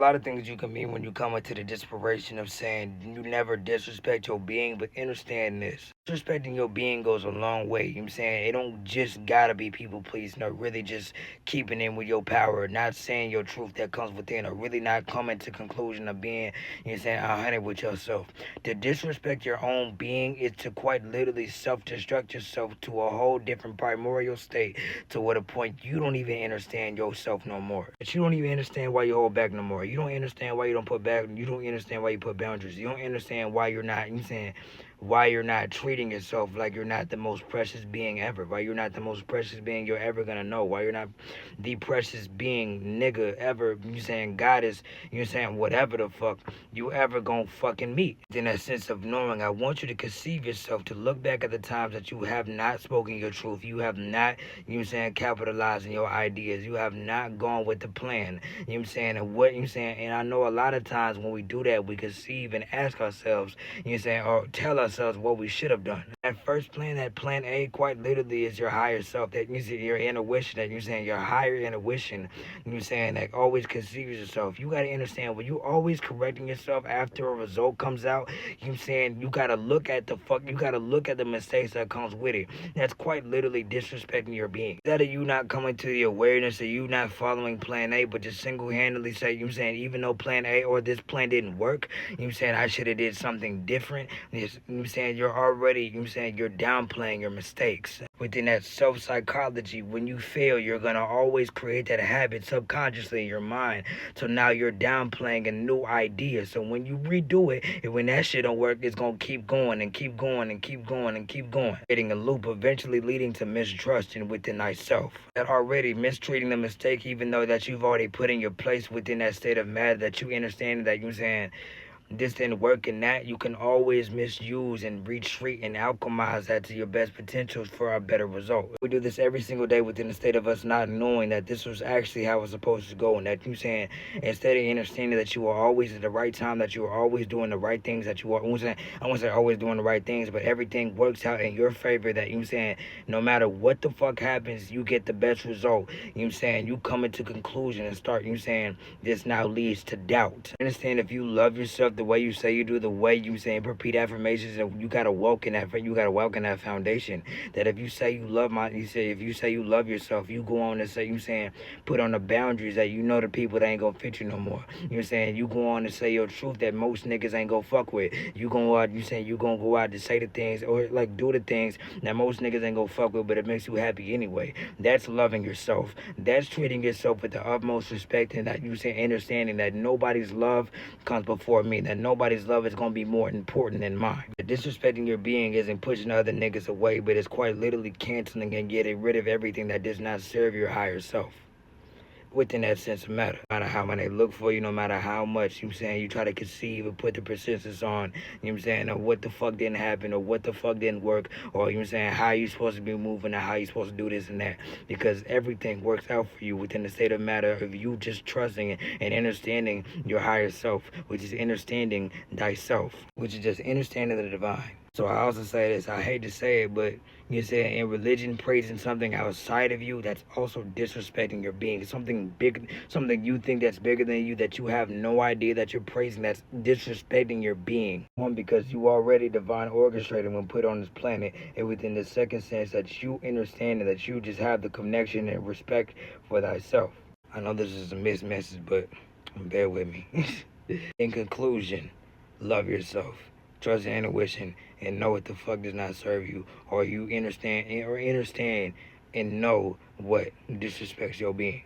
A lot of things you can mean when you come into the desperation of saying you never disrespect your being, but understand this. Disrespecting your being goes a long way. You know what I'm saying? It don't just gotta be people pleasing or really just keeping in with your power, not saying your truth that comes within, or really not coming to conclusion of being, you know what I'm saying, 100 with yourself. To disrespect your own being is to quite literally self-destruct yourself to a whole different primordial state to what a point you don't even understand yourself no more. But you don't even understand why you hold back no more. You don't understand why you don't put back. You don't understand why you put boundaries. You don't understand why you're not. You saying why you're not treating yourself like you're not the most precious being ever. Why you're not the most precious being you're ever gonna know. Why you're not the precious being nigga ever. You saying goddess. You saying whatever the fuck you ever gonna fucking meet. In that sense of knowing, I want you to conceive yourself to look back at the times that you have not spoken your truth. You have not, you know what I'm saying, capitalizing your ideas. You have not gone with the plan. You know what I'm saying? And what you know saying, and I know a lot of times when we do that, we conceive and ask ourselves, you know what I'm saying, or tell ourselves what we should have done. That first plan, that plan A, quite literally is your higher self. That you see your intuition, that you're saying your higher intuition, you know what I'm saying, that always conceives yourself. You gotta understand when you always correcting yourself after a result comes out, you know what I'm saying, you gotta look at the mistakes that comes with it. That's quite literally disrespecting your being. That you not coming to the awareness of you not following plan A, but just single-handedly say, you know what I'm saying, even though plan A or this plan didn't work, you know what I'm saying, I should have did something different. You know what I'm saying, you're already, you know what I'm saying, you're downplaying your mistakes. Within that self-psychology, when you fail, you're gonna always create that habit subconsciously in your mind. So now you're downplaying a new idea. So when you redo it, and when that shit don't work, it's gonna keep going and keep going and keep going and keep going. Creating a loop, eventually leading to mistrust and within thyself. That already mistreating the mistake, even though that you've already put in your place within that state of matter, that you understand that you're saying this didn't work and that, you can always misuse and retreat and alchemize that to your best potentials for a better result. We do this every single day within the state of us not knowing that this was actually how it was supposed to go, and that you saying instead of understanding that you are always at the right time, that you are always doing the right things, that you are, I won't say always doing the right things, but everything works out in your favor, that you saying no matter what the fuck happens, you get the best result. You know what I'm saying, you come into conclusion and start, you know what I'm saying, this now leads to doubt. Understand, if you love yourself the way you say you do, the way you saying repeat affirmations, and you gotta walk in that foundation. That if you say you love if you say you love yourself, you go on and say, you saying, put on the boundaries that you know the people that ain't gonna fit you no more. You're saying you go on and say your truth that most niggas ain't gonna fuck with. You gonna out, you saying you gonna go out to say the things or like do the things that most niggas ain't gonna fuck with, but it makes you happy anyway. That's loving yourself. That's treating yourself with the utmost respect, and that you say understanding that nobody's love comes before me, that nobody's love is gonna be more important than mine. But disrespecting your being isn't pushing other niggas away, but it's quite literally canceling and getting rid of everything that does not serve your higher self. Within that sense of matter. No matter how many they look for you, no matter how much, you know what I'm saying, you try to conceive or put the persistence on, you know what I'm saying, or what the fuck didn't happen, or what the fuck didn't work, or you know what I'm saying, how you supposed to be moving, or how you supposed to do this and that. Because everything works out for you within the state of matter of you just trusting and understanding your higher self, which is understanding thyself, which is just understanding the divine. So I also say this, I hate to say it, but you say in religion, praising something outside of you, that's also disrespecting your being. Something big, something you think that's bigger than you, that you have no idea that you're praising, that's disrespecting your being. One, because you already divine orchestrated when put on this planet, and within the second sense that you understand that you just have the connection and respect for thyself. I know this is a mixed message, but bear with me. In conclusion, love yourself. Trust your intuition and know what the fuck does not serve you, or you understand and know what disrespects your being.